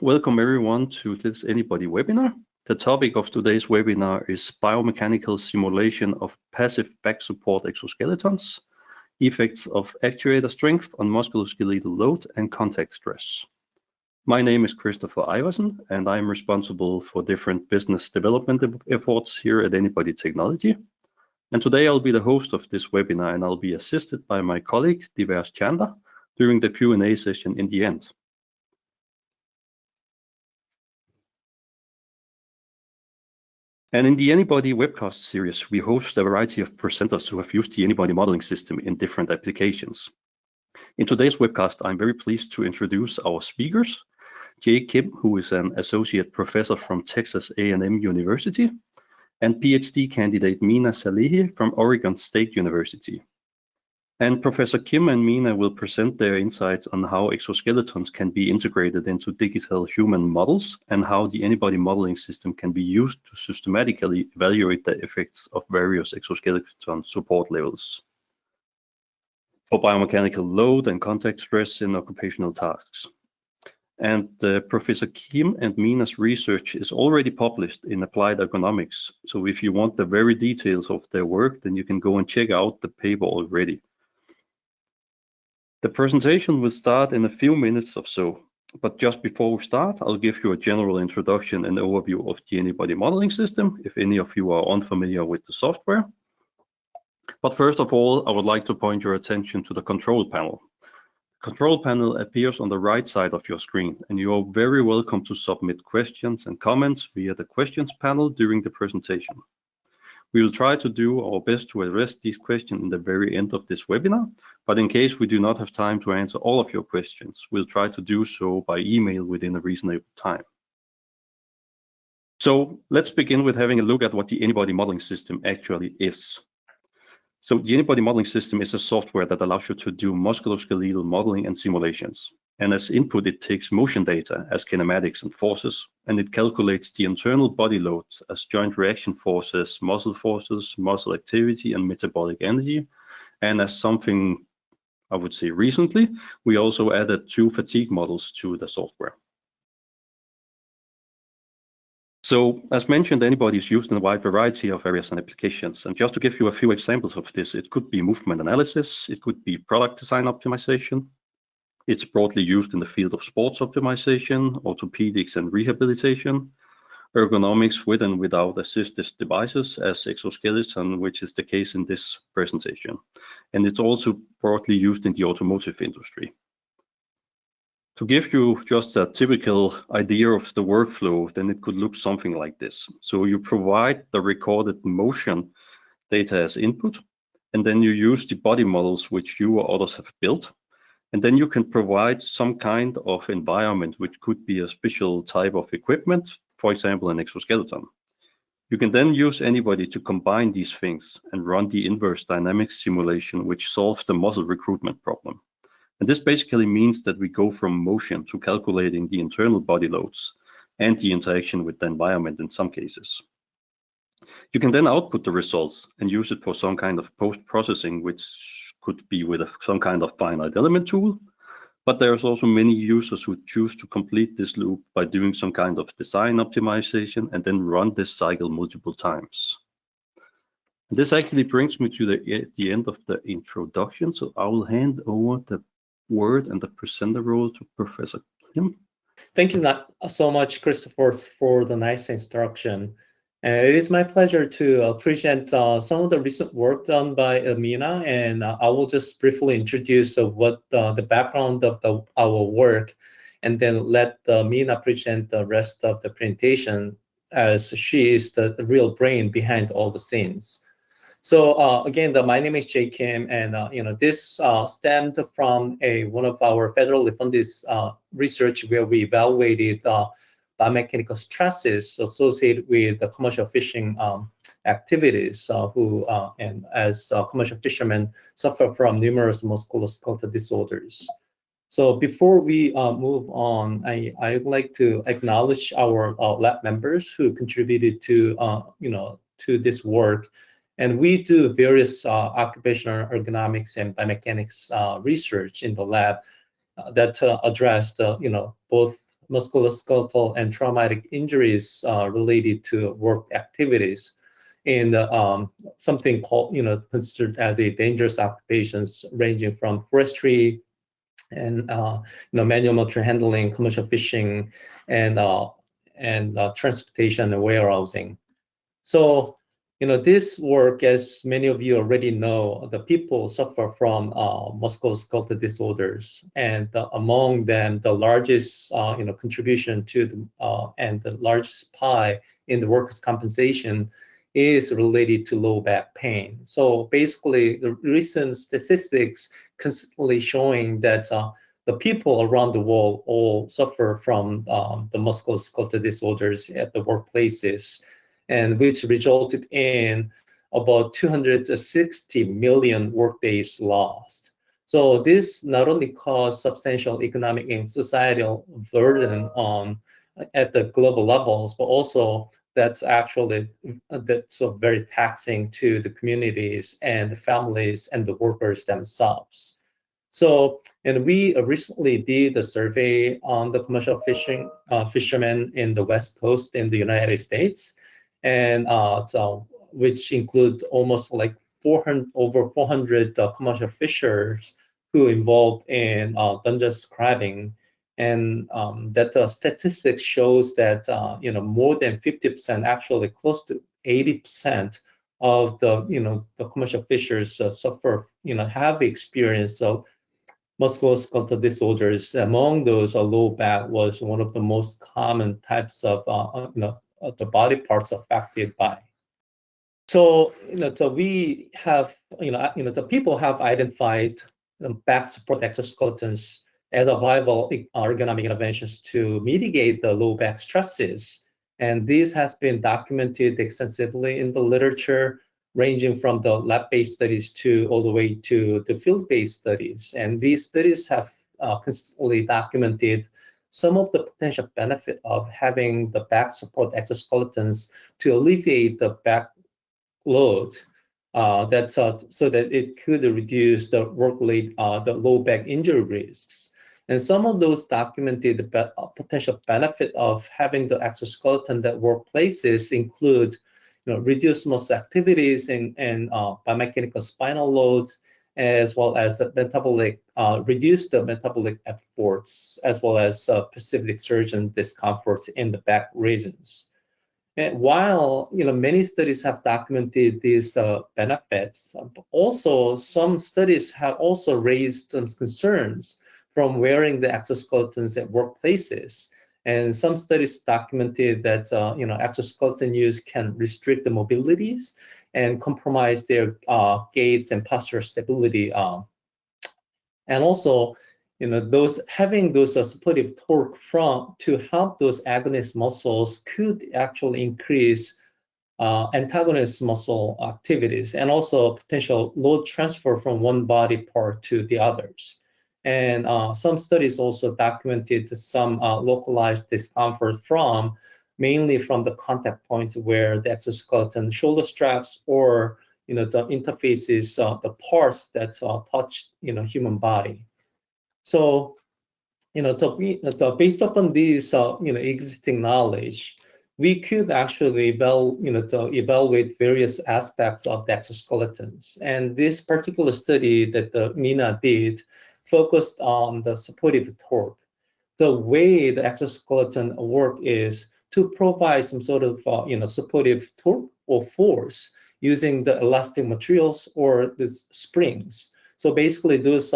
welcome everyone to this Anybody webinar. The topic of today's webinar is biomechanical simulation of passive back support exoskeletons, effects of actuator strength on musculoskeletal load and contact stress. My name is Christopher Iversen, and I'm responsible for different business development efforts here at Anybody Technology. And today I'll be the host of this webinar, and I'll be assisted by my colleague, Divers Chandler, during the Q&A session in the end. And in the Anybody webcast series, we host a variety of presenters who have used the Anybody modeling system in different applications. In today's webcast, I'm very pleased to introduce our speakers, Jay Kim, who is an associate professor from Texas A&M University, and PhD candidate Mina Salehi from Oregon State University. And Professor Kim and Mina will present their insights on how exoskeletons can be integrated into digital human models and how the Anybody modeling system can be used to systematically evaluate the effects of various exoskeleton support levels for biomechanical load and contact stress in occupational tasks. And Professor Kim and Mina's research is already published in Applied Ergonomics. So if you want the very details of their work, then you can go and check out the paper already. The presentation will start in a few minutes or so, but just before we start, I'll give you a general introduction and overview of the Anybody modeling system, if any of you are unfamiliar with the software. But first of all, I would like to point your attention to the control panel. The control panel appears on the right side of your screen, and you are very welcome to submit questions and comments via the questions panel during the presentation. We will try to do our best to address these questions in the very end of this webinar, but in case we do not have time to answer all of your questions, we'll try to do so by email within a reasonable time. So let's begin with having a look at what the Anybody modeling system actually is. So the Anybody modeling system is a software that allows you to do musculoskeletal modeling and simulations. And as input, it takes motion data as kinematics and forces, and it calculates the internal body loads as joint reaction forces, muscle activity, and metabolic energy. And as something, I would say recently, we also added 2 fatigue models to the software. So as mentioned, Anybody is used in a wide variety of areas and applications. And just to give you a few examples of this, it could be movement analysis, it could be product design optimization. It's broadly used in the field of sports optimization, orthopedics and rehabilitation, ergonomics with and without assistive devices as exoskeleton, which is the case in this presentation. And it's also broadly used in the automotive industry. To give you just a typical idea of the workflow, then it could look something like this. So you provide the recorded motion data as input, and then you use the body models which you or others have built. And then you can provide some kind of environment, which could be a special type of equipment, for example, an exoskeleton. You can then use Anybody to combine these things and run the inverse dynamics simulation, which solves the muscle recruitment problem. And this basically means that we go from motion to calculating the internal body loads and the interaction with the environment in some cases. You can then output the results and use it for some kind of post-processing, which could be with some kind of finite element tool. But there's also many users who choose to complete this loop by doing some kind of design optimization and then run this cycle multiple times. And this actually brings me to the end of the introduction. So I will hand over the word and the presenter role to Professor Kim. Thank you so much, Christopher, for the nice introduction. It is my pleasure to present some of the recent work done by Mina, and I will just briefly introduce what the background of our work, and then let Mina present the rest of the presentation, as she is the real brain behind all the scenes. So again, my name is Jay Kim, and this stemmed from one of our federally funded research where we evaluated biomechanical stresses associated with the commercial fishing activities, and as commercial fishermen suffer from numerous musculoskeletal disorders. So before we move on, I'd like to acknowledge our lab members who contributed to to this work. And we do various occupational ergonomics and biomechanics research in the lab that address both musculoskeletal and traumatic injuries related to work activities in something called, considered as a dangerous occupations, ranging from forestry and manual motor handling, commercial fishing, and transportation and warehousing. So, this work, as many of you already know, the people suffer from musculoskeletal disorders, and among them, the largest, contribution to the and the largest pie in the workers' compensation is related to low back pain. So basically, the recent statistics consistently showing that the people around the world all suffer from the musculoskeletal disorders at the workplaces, and which resulted in about 260 million workdays lost. So this not only caused substantial economic and societal burden at the global levels, but also that's very taxing to the communities and the families and the workers themselves. So, and we recently did a survey on the commercial fishermen in the West Coast in the United States, and which include almost like over 400 commercial fishers who involved in dungeon scribing. And that statistics shows that more than 50%, actually close to 80% of the commercial fishers suffer, have experience of musculoskeletal disorders. Among those, low back was one of the most common types of the body parts affected by. So so we have the people have identified back support exoskeletons as a viable ergonomic interventions to mitigate the low back stresses. And this has been documented extensively in the literature, ranging from the lab-based studies to all the way to the field-based studies. And these studies have consistently documented some of the potential benefit of having the back support exoskeletons to alleviate the back load, so that it could reduce the workload, the low back injury risks. And some of those documented the potential benefit of having the exoskeleton at workplaces include, reduced muscle activities and biomechanical spinal loads, as well as reduce the metabolic efforts, as well as specific surgeon discomfort in the back regions. And while many studies have documented these benefits, also some studies have also raised some concerns from wearing the exoskeletons at workplaces. And some studies documented that exoskeleton use can restrict the mobilities and compromise their gaits and posture stability. And also, having those supportive torque to help those agonist muscles could actually increase antagonist muscle activities, and also potential load transfer from one body part to the others. And some studies also documented some localized discomfort mainly from the contact points where the exoskeleton shoulder straps or the interfaces, the parts that touch human body. So based upon these existing knowledge, we could actually evaluate various aspects of the exoskeletons. And this particular study that the Mina did focused on the supportive torque. The way the exoskeleton work is to provide some sort of supportive torque or force using the elastic materials or the springs. So basically, those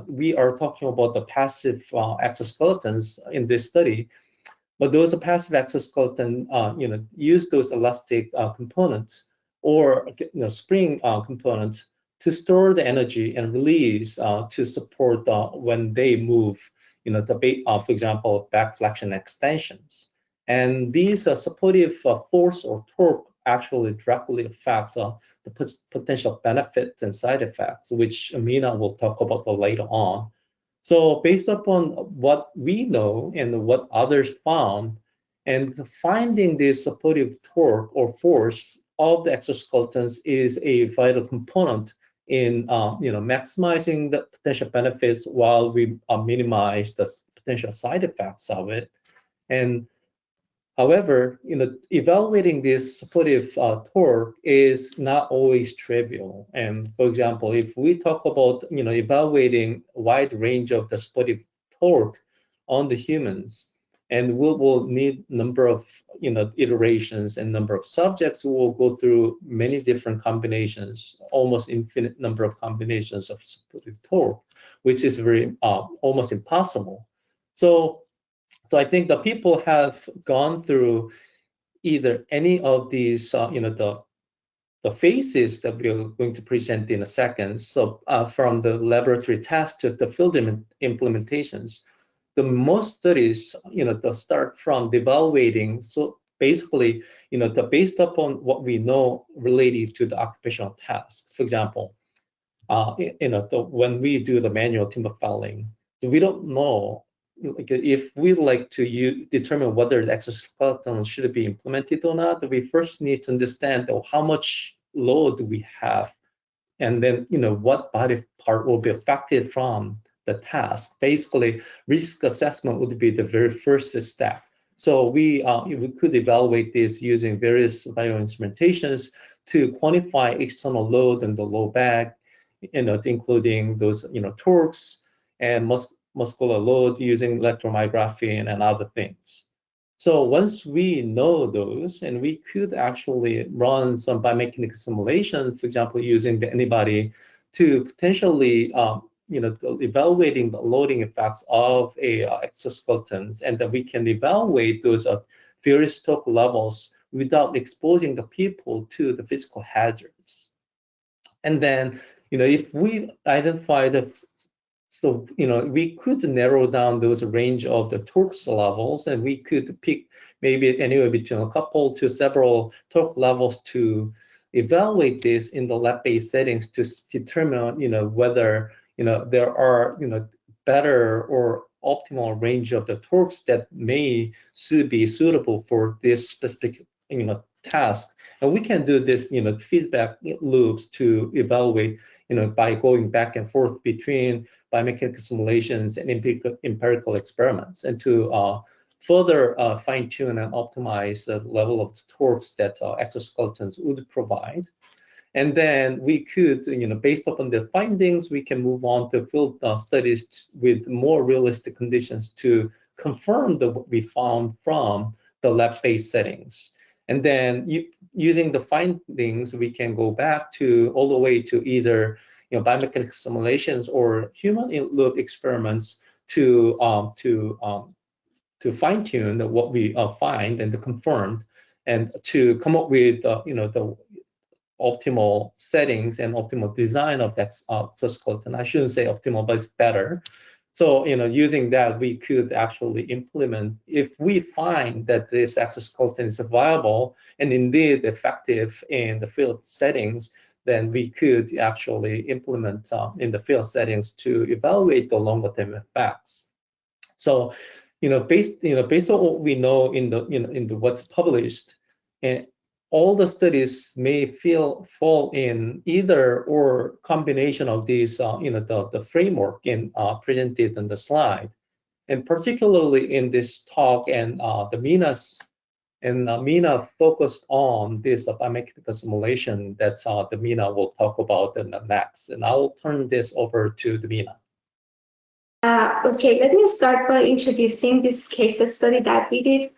we are talking about the passive exoskeletons in this study, but those passive exoskeleton use those elastic components or spring components to store the energy and release to support when they move, for example, back flexion extensions. And these supportive force or torque actually directly affect the potential benefits and side effects, which Mina will talk about later on. So based upon what we know and what others found, and finding this supportive torque or force of the exoskeletons is a vital component in maximizing the potential benefits while we minimize the potential side effects of it. And however, evaluating this supportive torque is not always trivial. And for example, if we talk about evaluating a wide range of the supportive torque on the humans, and we will need number of iterations and number of subjects who will go through many different combinations, almost infinite number of combinations of supportive torque, which is very almost impossible. So I think the people have gone through either any of these, the phases that we are going to present in a second. So from the laboratory test to the field implementations, the most studies, to start from evaluating. So basically, based upon what we know related to the occupational task. For example, when we do the manual timber felling, we don't know. Like if we like to determine whether the exoskeleton should be implemented or not, we first need to understand how much load we have, and then what body part will be affected from the task. Basically, risk assessment would be the very first step. So we could evaluate this using various bioinstrumentations to quantify external load and the low back, including those torques and muscular load using electromyography and other things. So once we know those, and we could actually run some biomechanical simulation, for example, using the antibody to potentially, evaluating the loading effects of exoskeletons, and that we can evaluate those various torque levels without exposing the people to the physical hazards. And then, if we identify we could narrow down those range of the torques levels, and we could pick maybe anywhere between a couple to several torque levels to evaluate this in the lab-based settings to determine, whether there are better or optimal range of the torques that should be suitable for this specific task. And we can do this feedback loops to evaluate by going back and forth between biomechanical simulations and empirical experiments, and to further fine-tune and optimize the level of torques that exoskeletons would provide. And then we could, based upon the findings, we can move on to field studies with more realistic conditions to confirm what we found from the lab-based settings. And then using the findings, we can go back all the way to either biomechanical simulations or human-in-loop experiments to fine-tune what we find and confirmed, and to come up with the optimal settings and optimal design of that exoskeleton. I shouldn't say optimal, but it's better. So using that, we could actually implement, if we find that this exoskeleton is viable and indeed effective in the field settings, then we could actually implement in the field settings to evaluate the longer term effects. So based on what we know in the what's published, and all the studies may fall in either or combination of these, the framework presented in the slide, and particularly in this talk, and Mina focused on this biomechanical simulation that the Mina will talk about in the next, and I will turn this over to the Mina. Okay, let me start by introducing this case study that we did.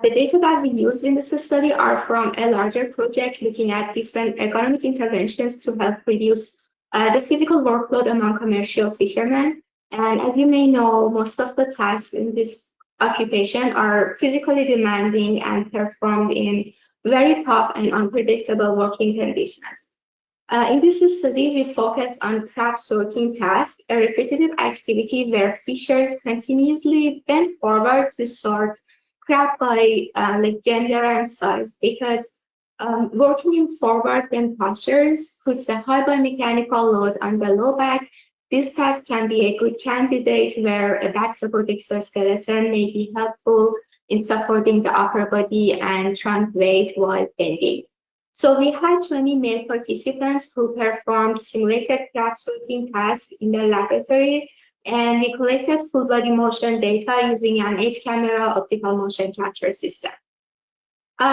The data that we used in this study are from a larger project looking at different ergonomic interventions to help reduce the physical workload among commercial fishermen. And as you may know, most of the tasks in this occupation are physically demanding and performed in very tough and unpredictable working conditions. In this study, we focused on crab sorting tasks, a repetitive activity where fishers continuously bend forward to sort crab by gender and size, because working in forward bend postures puts a high biomechanical load on the low back. This task can be a good candidate where a back support exoskeleton may be helpful in supporting the upper body and trunk weight while bending. So we had 20 male participants who performed simulated crab sorting tasks in the laboratory And we collected full body motion data using an 8-camera optical motion capture system.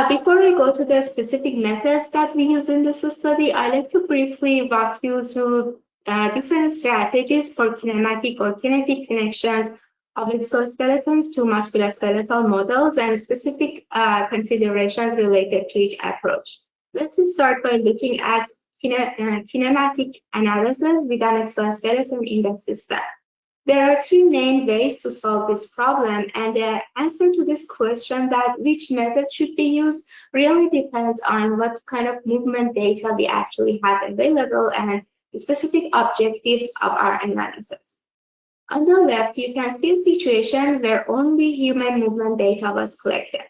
Before we go to the specific methods that we use in this study, I'd like to briefly walk you through different strategies for kinematic or kinetic connections of exoskeletons to musculoskeletal models and specific considerations related to each approach. Let's start by looking at kinematic analysis with an exoskeleton in the system. There are three main ways to solve this problem, and the answer to this question, that which method should be used, really depends on what kind of movement data we actually have available and the specific objectives of our analysis. On the left, you can see a situation where only human movement data was collected.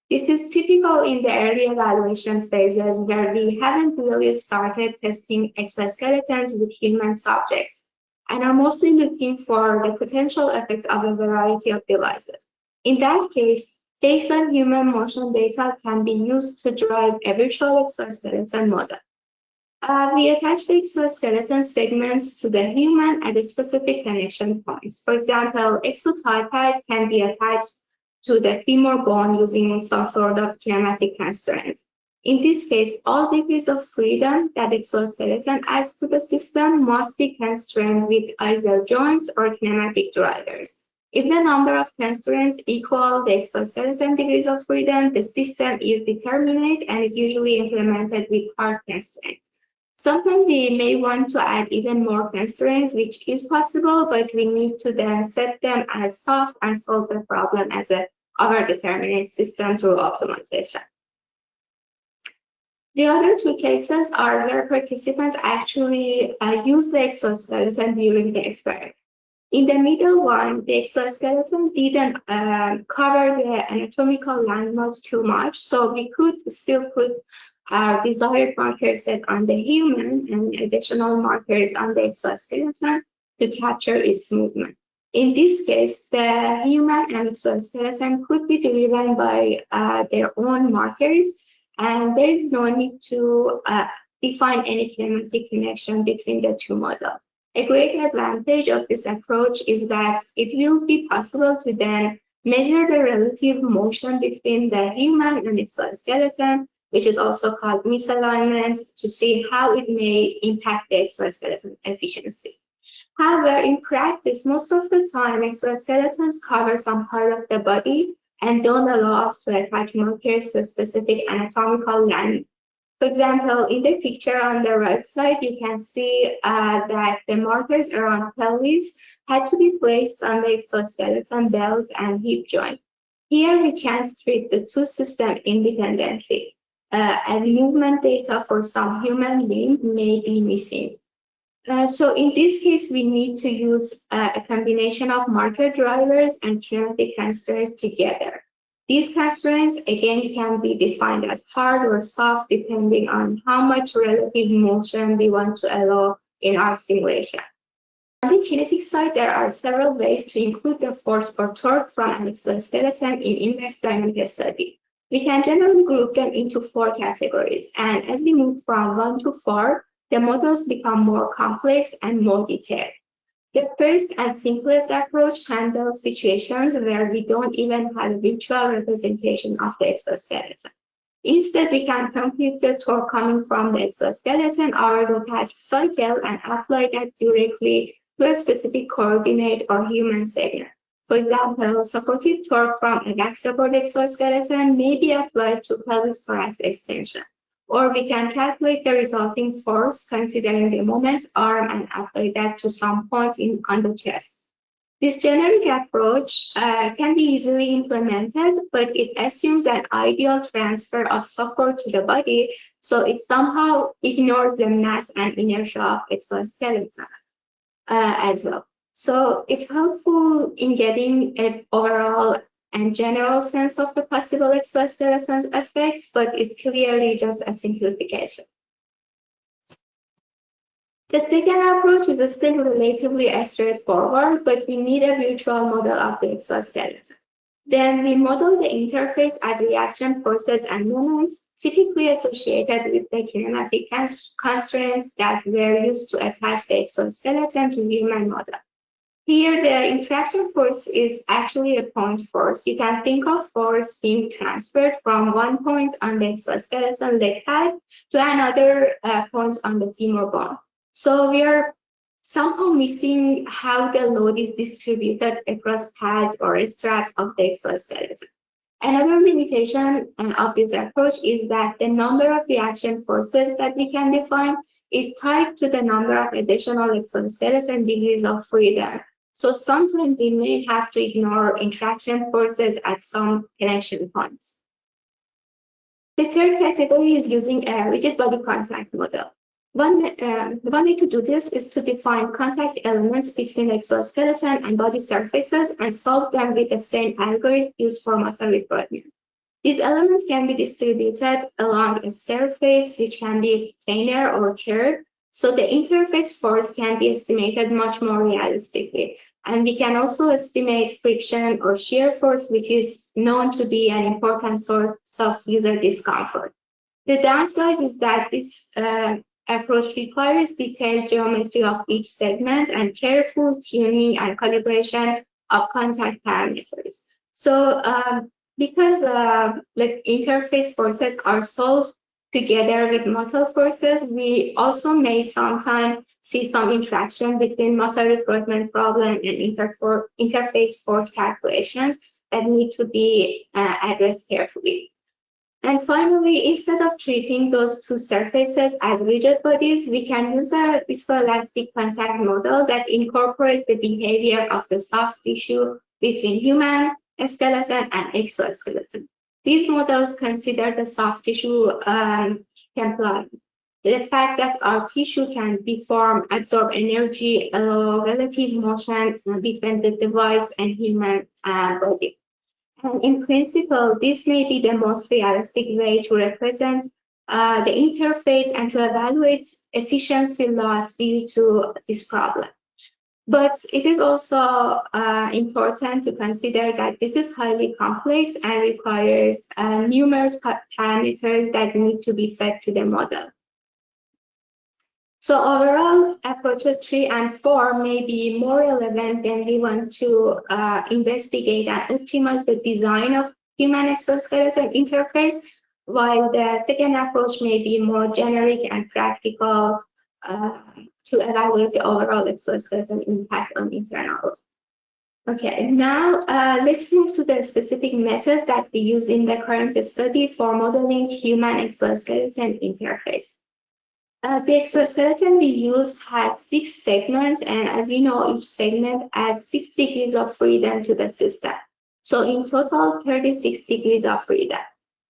This is typical in the early evaluation phases where we haven't really started testing exoskeletons with human subjects and are mostly looking for the potential effects of a variety of devices. In that case, baseline human motion data can be used to drive a virtual exoskeleton model. We attach the exoskeleton segments to the human at the specific connection points. For example, exotypes can be attached to the femur bone using some sort of kinematic constraint. In this case, all degrees of freedom that exoskeleton adds to the system must be constrained with either joints or kinematic drivers. If the number of constraints equal the exoskeleton degrees of freedom, the system is determinate and is usually implemented with hard constraints. Sometimes we may want to add even more constraints, which is possible, but we need to then set them as soft and solve the problem as a over-determinate system through optimization. The other two cases are where participants actually use the exoskeleton during the experiment. In the middle one, the exoskeleton didn't cover the anatomical landmarks too much, so we could still put our desired marker set on the human and additional markers on the exoskeleton to capture its movement. In this case, the human and exoskeleton could be driven by their own markers, and there is no need to define any kinematic connection between the two models. A great advantage of this approach is that it will be possible to then measure the relative motion between the human and exoskeleton, which is also called misalignment, to see how it may impact the exoskeleton efficiency. However, in practice, most of the time, exoskeletons cover some part of the body and don't allow us to attach markers to a specific anatomical landmark. For example, in the picture on the right side, you can see that the markers around pelvis had to be placed on the exoskeleton belt and hip joint. Here, we can't treat the two systems independently, and movement data for some human limb may be missing. So in this case, we need to use a combination of marker drivers and kinetic constraints together. These constraints, again, can be defined as hard or soft depending on how much relative motion we want to allow in our simulation. On the kinetic side, there are several ways to include the force or torque from an exoskeleton in inverse dynamic study. We can generally group them into 4 categories, and as we move from 1 to 4, the models become more complex and more detailed. The first and simplest approach handles situations where we don't even have a virtual representation of the exoskeleton. Instead, we can compute the torque coming from the exoskeleton over the task cycle and apply that directly to a specific coordinate or human segment. For example, supportive torque from a back-support exoskeleton may be applied to pelvis thorax extension. Or we can calculate the resulting force considering the moment arm and apply that to some point on the chest. This generic approach can be easily implemented, but it assumes an ideal transfer of support to the body, so it somehow ignores the mass and inertia of exoskeleton as well. So it's helpful in getting an overall and general sense of the possible exoskeleton's effects, but it's clearly just a simplification. The second approach is still relatively straightforward, but we need a virtual model of the exoskeleton. Then we model the interface as reaction forces and moments, typically associated with the kinematic constraints that were used to attach the exoskeleton to human model. Here, the interaction force is actually a point force. You can think of force being transferred from one point on the exoskeleton leg pad to another point on the femur bone. So we are somehow missing how the load is distributed across pads or straps of the exoskeleton. Another limitation of this approach is that the number of reaction forces that we can define is tied to the number of additional exoskeleton degrees of freedom. So sometimes we may have to ignore interaction forces at some connection points. The third category is using a rigid body contact model. One way to do this is to define contact elements between exoskeleton and body surfaces and solve them with the same algorithm used for muscle recruitment. These elements can be distributed along a surface, which can be planar or curved, so the interface force can be estimated much more realistically. And we can also estimate friction or shear force, which is known to be an important source of user discomfort. The downside is that this approach requires detailed geometry of each segment and careful tuning and calibration of contact parameters. So because interface forces are solved together with muscle forces, we also may sometimes see some interaction between muscle recruitment problem and interface force calculations that need to be addressed carefully. And finally, instead of treating those two surfaces as rigid bodies, we can use a viscoelastic contact model that incorporates the behavior of the soft tissue between human skeleton and exoskeleton. These models consider the soft tissue compliant. The fact that our tissue can deform, absorb energy, allow relative motion between the device and human body. And in principle, this may be the most realistic way to represent the interface and to evaluate efficiency loss due to this problem. But it is also important to consider that this is highly complex and requires numerous parameters that need to be fed to the model. So overall, approaches 3 and 4 may be more relevant when we want to investigate and optimize the design of human exoskeleton interface, while the second approach may be more generic and practical to evaluate the overall exoskeleton impact on internal. Okay, now let's move to the specific methods that we use in the current study for modeling human exoskeleton interface. The exoskeleton we use has 6 segments, and as you know, each segment adds 6 degrees of freedom to the system. So in total, 36 degrees of freedom.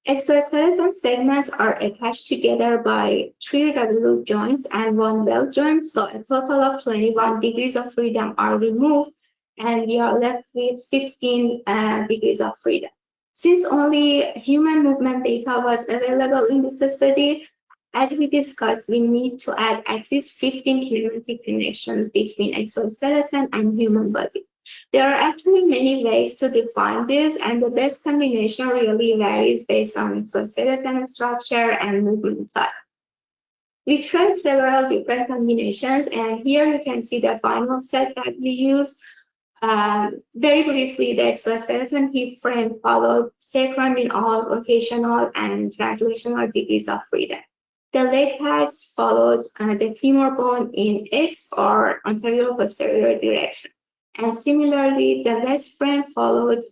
Exoskeleton segments are attached together by 3 revolute joints and 1 weld joint, so a total of 21 degrees of freedom are removed, and we are left with 15 degrees of freedom. Since only human movement data was available in this study, as we discussed, we need to add at least 15 kinematic connections between exoskeleton and human body. There are actually many ways to define this, and the best combination really varies based on exoskeleton structure and movement type. We tried several different combinations, and here you can see the final set that we used. Very briefly, the exoskeleton hip frame followed sacrum in all rotational and translational degrees of freedom. The leg pads followed the femur bone in X or anterior-posterior direction. And similarly, the vest frame followed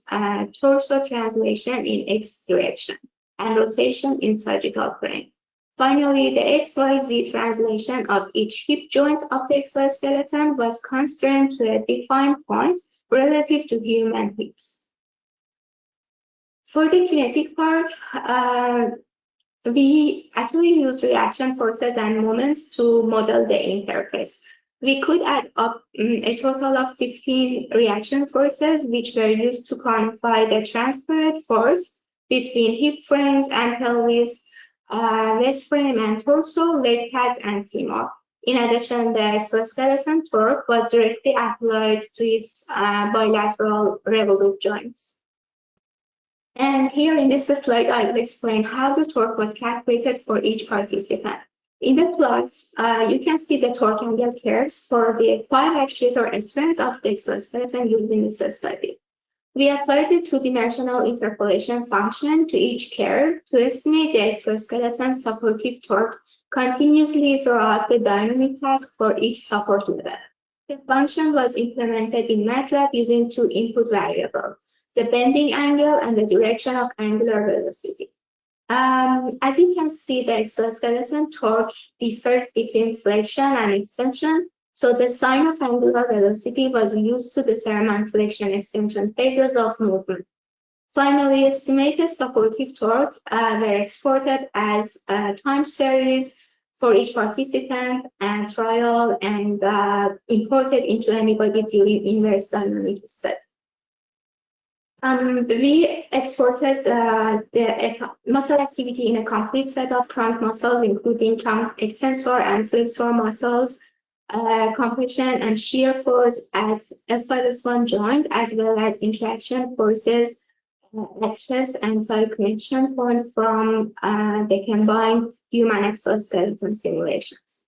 torso translation in X direction and rotation in sagittal plane. Finally, the XYZ translation of each hip joint of the exoskeleton was constrained to a defined point relative to human hips. For the kinetic part, we actually use reaction forces and moments to model the interface. We could add up a total of 15 reaction forces, which were used to quantify the transparent force between hip frames and pelvis, vest frame and torso, leg pads, and femur. In addition, the exoskeleton torque was directly applied to its bilateral revolute joints. And here in this slide, I will explain how the torque was calculated for each participant. In the plots, you can see the torque angle curves for the 5 actuator strands of the exoskeleton used in this study. We applied the two-dimensional interpolation function to each curve to estimate the exoskeleton supportive torque continuously throughout the dynamic task for each support level. The function was implemented in MATLAB using two input variables, the bending angle and the direction of angular velocity. As you can see, the exoskeleton torque differs between flexion and extension, so the sign of angular velocity was used to determine flexion-extension phases of movement. Finally, estimated supportive torque were exported as time series for each participant and trial and imported into anybody during inverse dynamic study. We exported the muscle activity in a complete set of trunk muscles, including trunk extensor and flexor muscles, compression and shear force at F5S1 joint, as well as interaction forces at chest and thigh connection point from the combined human exoskeleton simulations.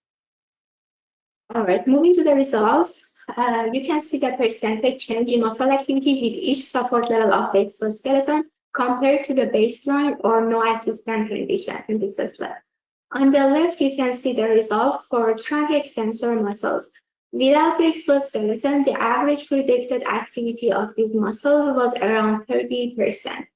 All right, moving to the results. You can see the percentage change in muscle activity with each support level of the exoskeleton compared to the baseline or no assistant condition in this slide. On the left, you can see the result for trunk extensor muscles. Without the exoskeleton, the average predicted activity of these muscles was around 30%.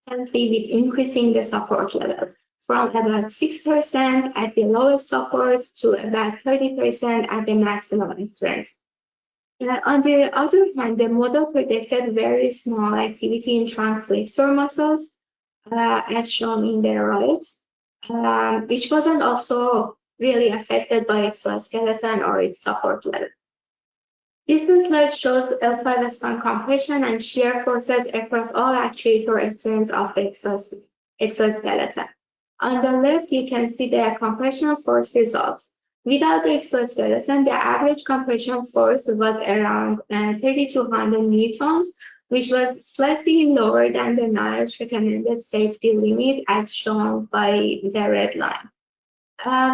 And see with increasing the support level, from about 6% at the lowest support to about 30% at the maximum strength. On the other hand, the model predicted very small activity in trunk flexor muscles, as shown in the right, which wasn't also really affected by exoskeleton or its support level. This slide shows L5S1 compression and shear forces across all actuator strengths of the exoskeleton. On the left, you can see the compression force results. Without the exoskeleton, the average compression force was around 3,200 newtons, which was slightly lower than the NIOSH recommended safety limit as shown by the red line.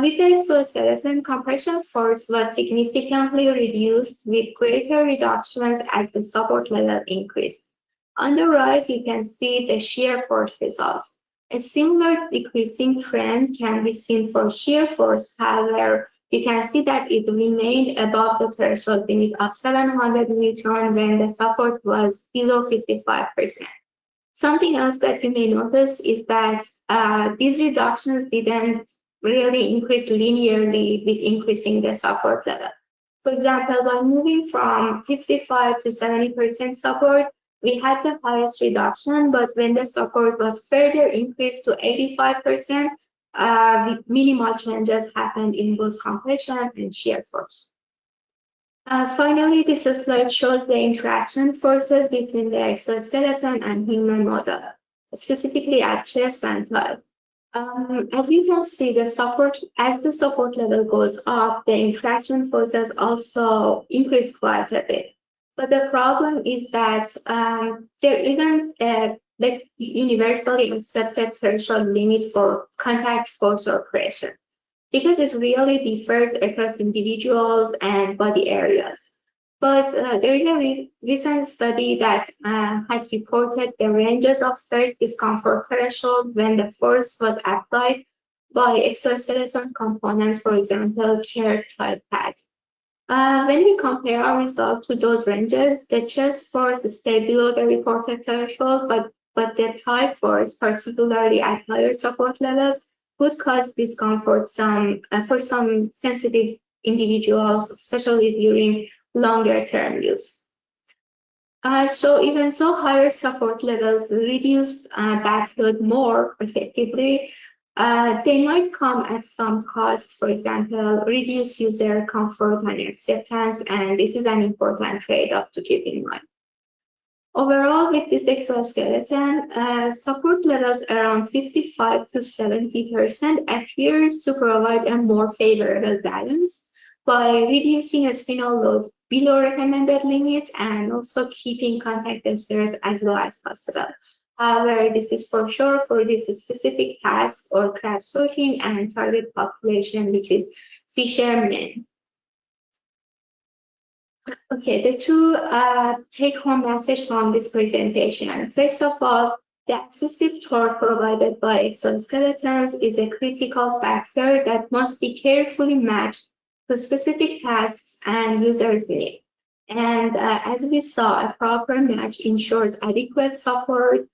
With the exoskeleton, compression force was significantly reduced with greater reductions as the support level increased. On the right, you can see the shear force results. A similar decreasing trend can be seen for shear force. However, you can see that it remained above the threshold limit of 700 newton when the support was below 55%. Something else that you may notice is that these reductions didn't really increase linearly with increasing the support level. For example, by moving from 55 to 70% support, we had the highest reduction, but when the support was further increased to 85%, minimal changes happened in both compression and shear force. Finally, this slide shows the interaction forces between the exoskeleton and human model, specifically at chest and thigh. As you can see, as the support level goes up, the interaction forces also increase quite a bit. But the problem is that there isn't a universally accepted threshold limit for contact force or pressure, because it really differs across individuals and body areas. But there is a recent study that has reported the ranges of first discomfort threshold when the force was applied by exoskeleton components, for example, chair type pads. When we compare our result to those ranges, the chest force stay below the reported threshold, but the thigh force, particularly at higher support levels, could cause discomfort for some sensitive individuals, especially during longer term use. So even so, higher support levels reduce back load more effectively. They might come at some cost, for example, reduce user comfort and acceptance, and this is an important trade-off to keep in mind. Overall, with this exoskeleton, support levels around 55 to 70% appears to provide a more favorable balance by reducing a spinal load below recommended limits and also keeping contact stress as low as possible. However, this is for sure for this specific task or crab sorting and target population, which is fishermen. Okay, the two take-home message from this presentation. First of all, the assistive torque provided by exoskeletons is a critical factor that must be carefully matched to specific tasks and users' needs. And as we saw, a proper match ensures adequate support,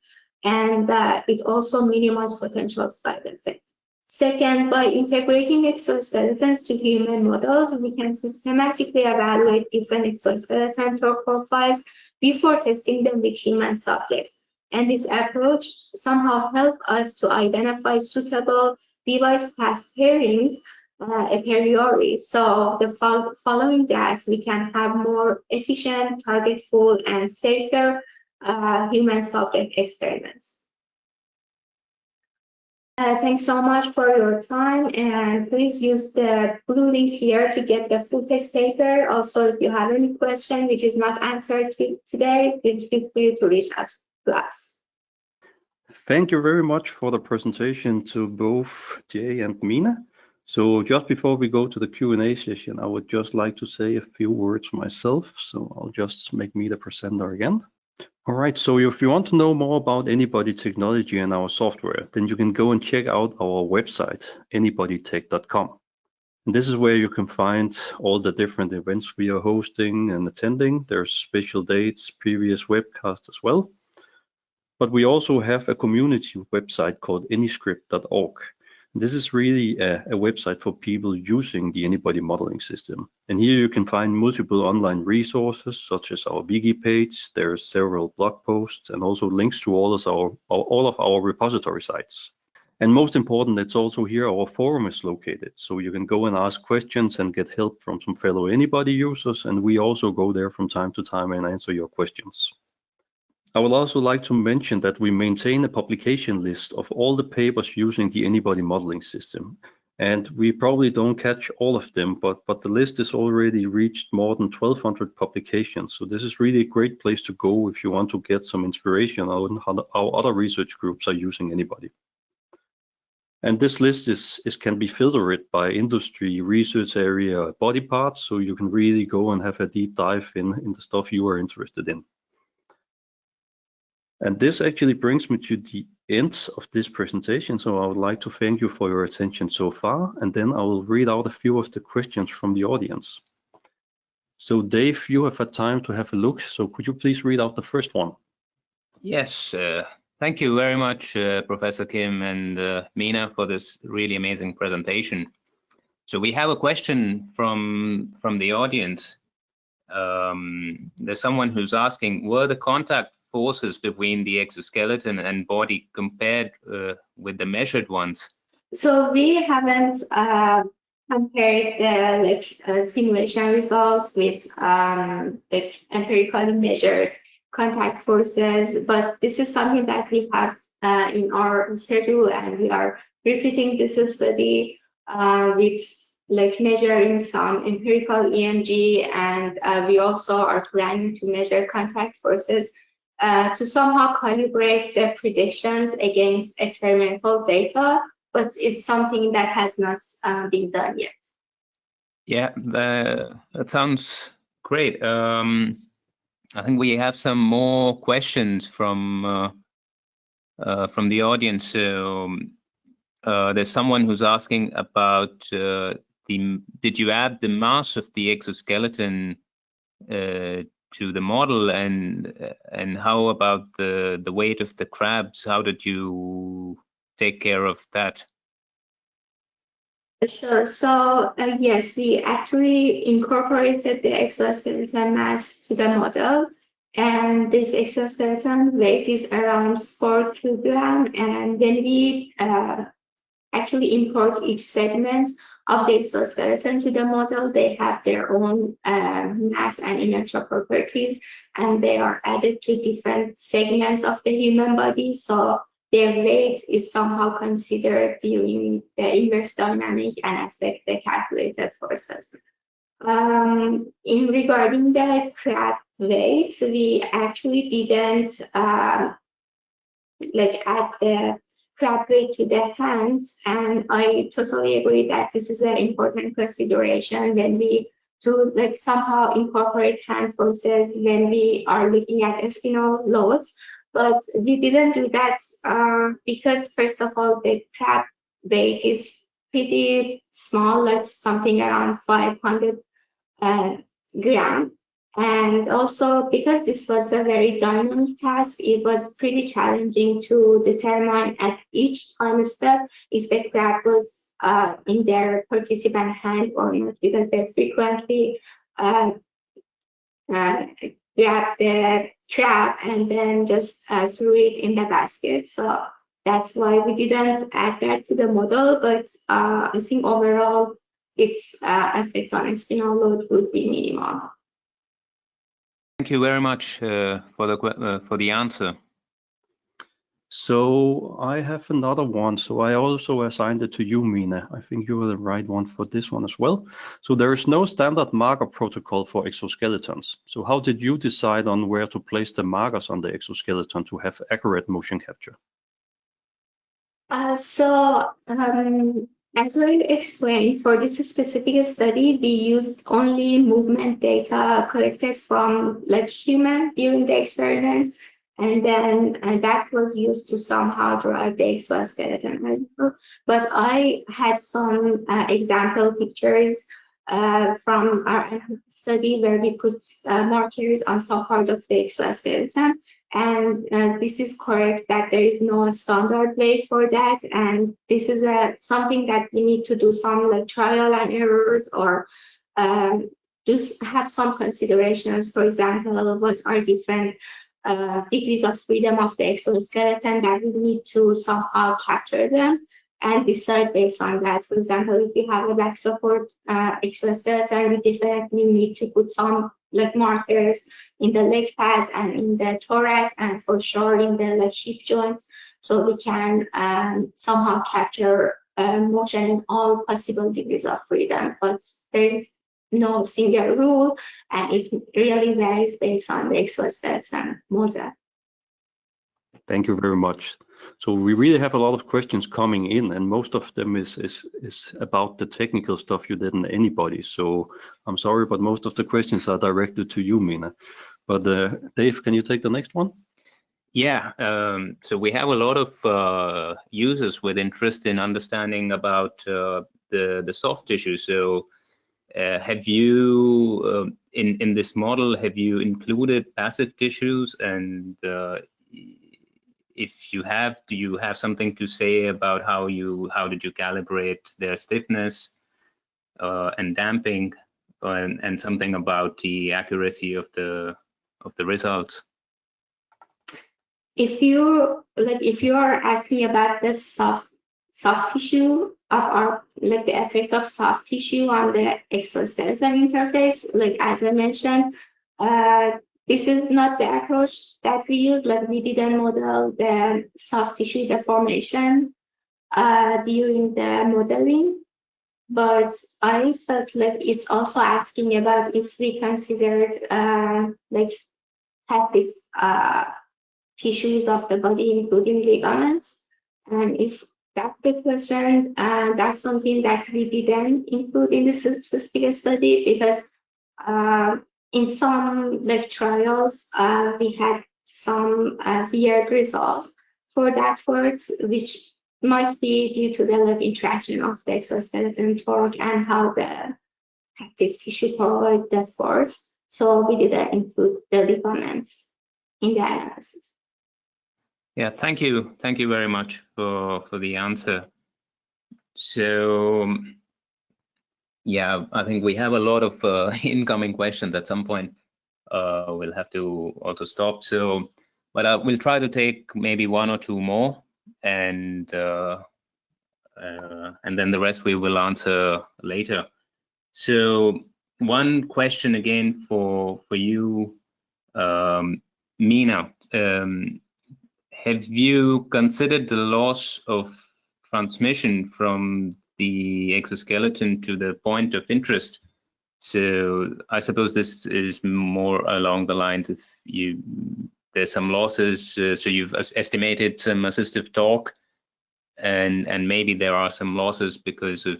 and it also minimizes potential side effects. Second, by integrating exoskeletons to human models, we can systematically evaluate different exoskeleton torque profiles before testing them with human subjects. And this approach somehow helps us to identify suitable device-task pairings a priori. So following that, we can have more efficient, targetful, and safer human subject experiments. Thanks so much for your time, and please use the blue link here to get the full text paper. Also, if you have any question which is not answered today, please feel free to reach out to us. Thank you very much for the presentation to both Jay and Mina. So just before we go to the Q&A session, I would just like to say a few words myself. So I'll just make me the presenter again. All right, so if you want to know more about Anybody Technology and our software, then you can go and check out our website, anybodytech.com. And this is where you can find all the different events we are hosting and attending. There's special dates, previous webcasts as well. But we also have a community website called anyscript.org. This is really a website for people using the Anybody modeling system. And here you can find multiple online resources, such as our wiki page. There's several blog posts and also links to all of our repository sites. And most important, it's also here our forum is located. So you can go and ask questions and get help from some fellow Anybody users. And we also go there from time to time and answer your questions. I would also like to mention that we maintain a publication list of all the papers using the Anybody modeling system. And we probably don't catch all of them, but the list has already reached more than 1,200 publications. So this is really a great place to go if you want to get some inspiration on how other research groups are using Anybody. And this list can be filtered by industry, research area, body parts, so you can really go and have a deep dive in the stuff you are interested in. And this actually brings me to the end of this presentation. So I would like to thank you for your attention so far. And then I will read out a few of the questions from the audience. So Dave, you have had time to have a look. So could you please read out the first one? Yes, thank you very much, Professor Kim and Mina, for this really amazing presentation. So we have a question from the audience. There's someone who's asking, were the contact forces between the exoskeleton and body compared with the measured ones? So we haven't compared the simulation results with the empirically measured contact forces, but this is something that we have in our schedule, and we are repeating this study with measuring some empirical EMG, and we also are planning to measure contact forces to somehow calibrate the predictions against experimental data, but it's something that has not been done yet. Yeah, that sounds great. I think we have some more questions from the audience. There's someone who's asking about did you add the mass of the exoskeleton to the model, and how about the weight of the crabs? How did you take care of that? Sure. So yes, we actually incorporated the exoskeleton mass to the model, and this exoskeleton weight is around 4 kilograms. And when we actually import each segment of the exoskeleton to the model, they have their own mass and inertial properties, and they are added to different segments of the human body. So their weight is somehow considered during the inverse dynamic and affect the calculated forces. In regarding the crab weight, we actually didn't like add the crab weight to the hands, and I totally agree that this is an important consideration when we to like somehow incorporate hand forces when we are looking at spinal loads. But we didn't do that because first of all, the crab weight is pretty small, like something around 500 gram. And also because this was a very dynamic task, it was pretty challenging to determine at each time step if the crab was in their participant hand or not, because they frequently grab the crab and then just threw it in the basket. So that's why we didn't add that to the model, but I think overall its effect on spinal load would be minimal. Thank you very much for the answer. So I have another one. So I also assigned it to you, Mina. I think you were the right one for this one as well. So there is no standard marker protocol for exoskeletons. So how did you decide on where to place the markers on the exoskeleton to have accurate motion capture? As I explained, for this specific study, we used only movement data collected from like human during the experiments, and then that was used to somehow drive the exoskeleton as well. But I had some example pictures from our study where we put markers on some part of the exoskeleton. And this is correct that there is no standard way for that, and this is something that we need to do some like trial and errors, or just have some considerations. For example, what are different degrees of freedom of the exoskeleton that we need to somehow capture them and decide based on that. For example, if we have a back support exoskeleton, we definitely need to put some like markers in the leg pads and in the thorax, and for sure in the like hip joints, so we can somehow capture motion in all possible degrees of freedom. But there is no single rule, and it really varies based on the exoskeleton model. Thank you very much. So we really have a lot of questions coming in, and most of them is about the technical stuff you did in Anybody. So I'm sorry, but most of the questions are directed to you, Mina. But Dave, can you take the next one? Yeah, so we have a lot of users with interest in understanding about the soft tissue. So have you, in this model, have you included passive tissues? And if you have, do you have something to say about how did you calibrate their stiffness and damping, and something about the accuracy of the results? If you are asking about the soft tissue of our like the effect of soft tissue on the exoskeleton interface, like as I mentioned, this is not the approach that we use. Like we didn't model the soft tissue deformation during the modeling, but I felt like it's also asking about if we considered like passive tissues of the body, including ligaments, and if that's the question, that's something that we didn't include in this specific study, because in some like trials, we had some weird results for that force, which might be due to the like interaction of the exoskeleton torque and how the active tissue provide the force. So we didn't include the ligaments in the analysis. Yeah, thank you very much for the answer. So yeah, I think we have a lot of incoming questions. At some point we'll have to also stop. So, but we'll try to take maybe one or two more, and then the rest we will answer later. So one question again for you, Mina. Have you considered the loss of transmission from the exoskeleton to the point of interest? So I suppose this is more along the lines of there's some losses. So you've estimated some assistive torque, and maybe there are some losses because of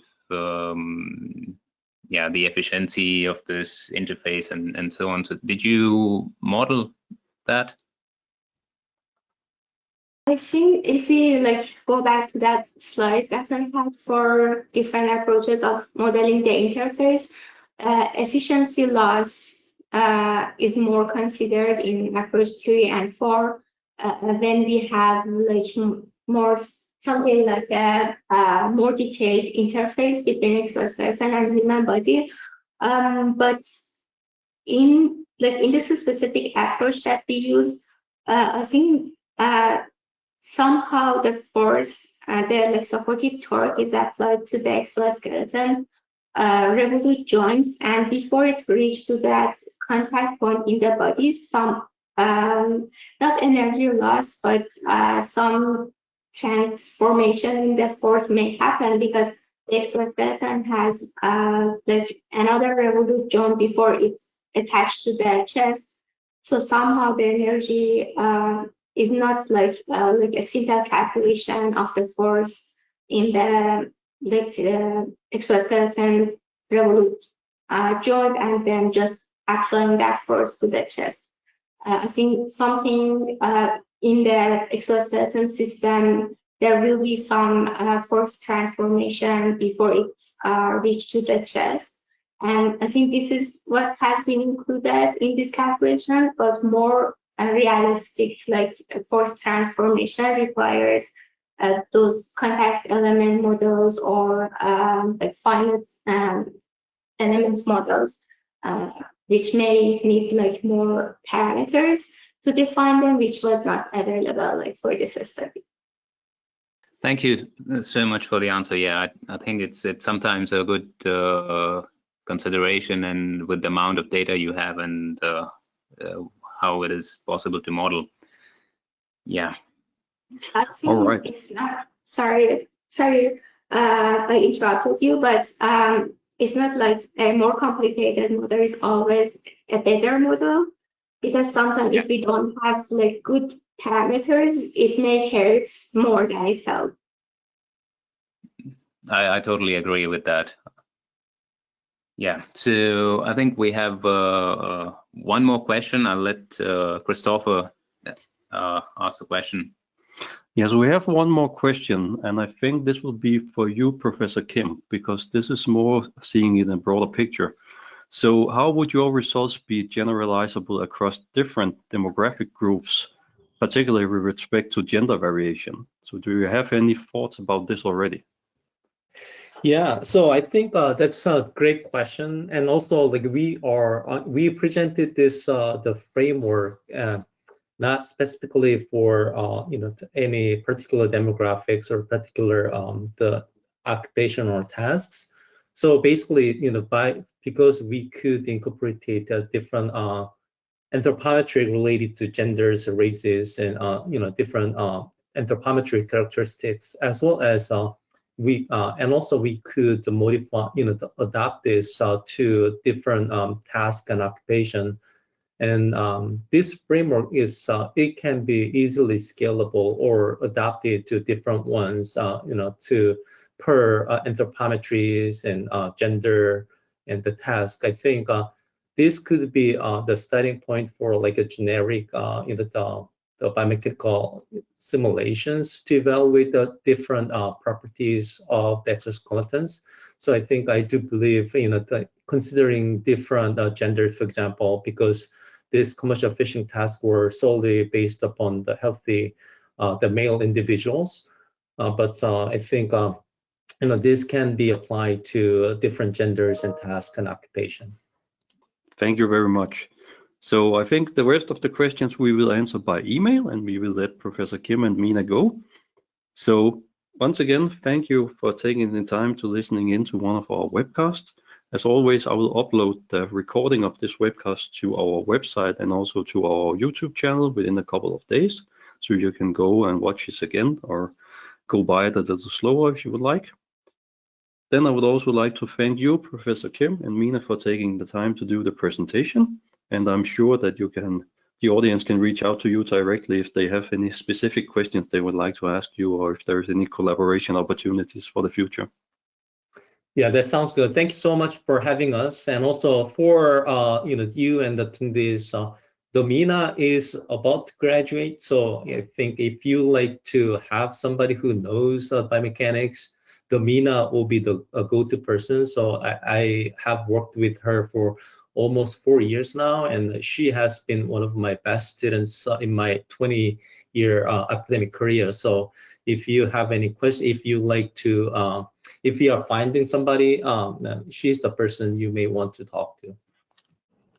yeah, the efficiency of this interface and so on. So did you model that? I think if we go back to that slide that I had for different approaches of modeling the interface, efficiency loss is more considered in approach 3 and 4 when we have more something like a more detailed interface between exoskeleton and human body. But in this specific approach that we use, I think somehow the force, the supportive torque is applied to the exoskeleton revolute joints, and before it reaches to that contact point in the body, some not energy loss, but some transformation in the force may happen because the exoskeleton has another revolute joint before it's attached to the chest. So somehow the energy is not like a simple calculation of the force in the exoskeleton revolute joint and then just applying that force to the chest. I think something in the exoskeleton system, there will be some force transformation before it reaches to the chest. And I think this is what has been included in this calculation, but more realistic force transformation requires those contact element models or finite elements models, which may need more parameters to define them, which was not available for this study. Thank you so much for the answer. Yeah, I think it's sometimes a good consideration, and with the amount of data you have and how it is possible to model. Yeah. All right. It's not, sorry, I interrupted you, but it's not like a more complicated model is always a better model, because sometimes if we don't have good parameters, it may hurt more than it helps. I totally agree with that. Yeah, so I think we have one more question. I'll let Christopher ask the question. Yes, we have one more question, and I think this will be for you, Professor Kim, because this is more seeing it in a broader picture. So how would your results be generalizable across different demographic groups, particularly with respect to gender variation? So do you have any thoughts about this already? Yeah, so I think that's a great question, and also we presented this the framework not specifically for any particular demographics or particular the occupational tasks. So basically, because we could incorporate different anthropometry related to genders, races, and different anthropometry characteristics, as well as we could modify, adapt this to different tasks and occupation. And this framework is it can be easily scalable or adapted to different ones, to per anthropometries and gender and the task. I think this could be the starting point for a generic, the biomechanical simulations to evaluate the different properties of the exoskeletons. So I think I do believe, considering different genders, for example, because these commercial fishing tasks were solely based upon the healthy, the male individuals. But I think, this can be applied to different genders and tasks and occupation. Thank you very much. So I think the rest of the questions we will answer by email, and we will let Professor Kim and Mina go. So once again, thank you for taking the time to listening into one of our webcasts. As always, I will upload the recording of this webcast to our website and also to our YouTube channel within a couple of days. So you can go and watch this again or go by it a little slower if you would like. Then I would also like to thank you, Professor Kim and Mina, for taking the time to do the presentation. And I'm sure that you can the audience can reach out to you directly if they have any specific questions they would like to ask you, or if there's any collaboration opportunities for the future. Yeah, that sounds good. Thank you so much for having us, and also for you and the attendees. The Mina is about to graduate, so I think if you like to have somebody who knows biomechanics, the Mina will be the go-to person. So I have worked with her for almost 4 years now, and she has been one of my best students in my 20-year academic career. So if you have any questions, if you like to, if you are finding somebody, she's the person you may want to talk to.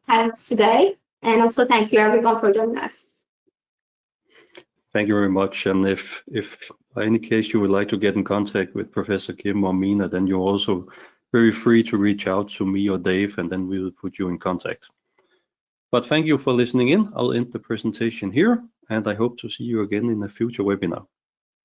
Thanks today, and also thank you everyone for joining us. Thank you very much. And if by any case you would like to get in contact with Professor Kim or Mina, then you're also very free to reach out to me or Dave, and then we will put you in contact. But thank you for listening in. I'll end the presentation here, and I hope to see you again in a future webinar.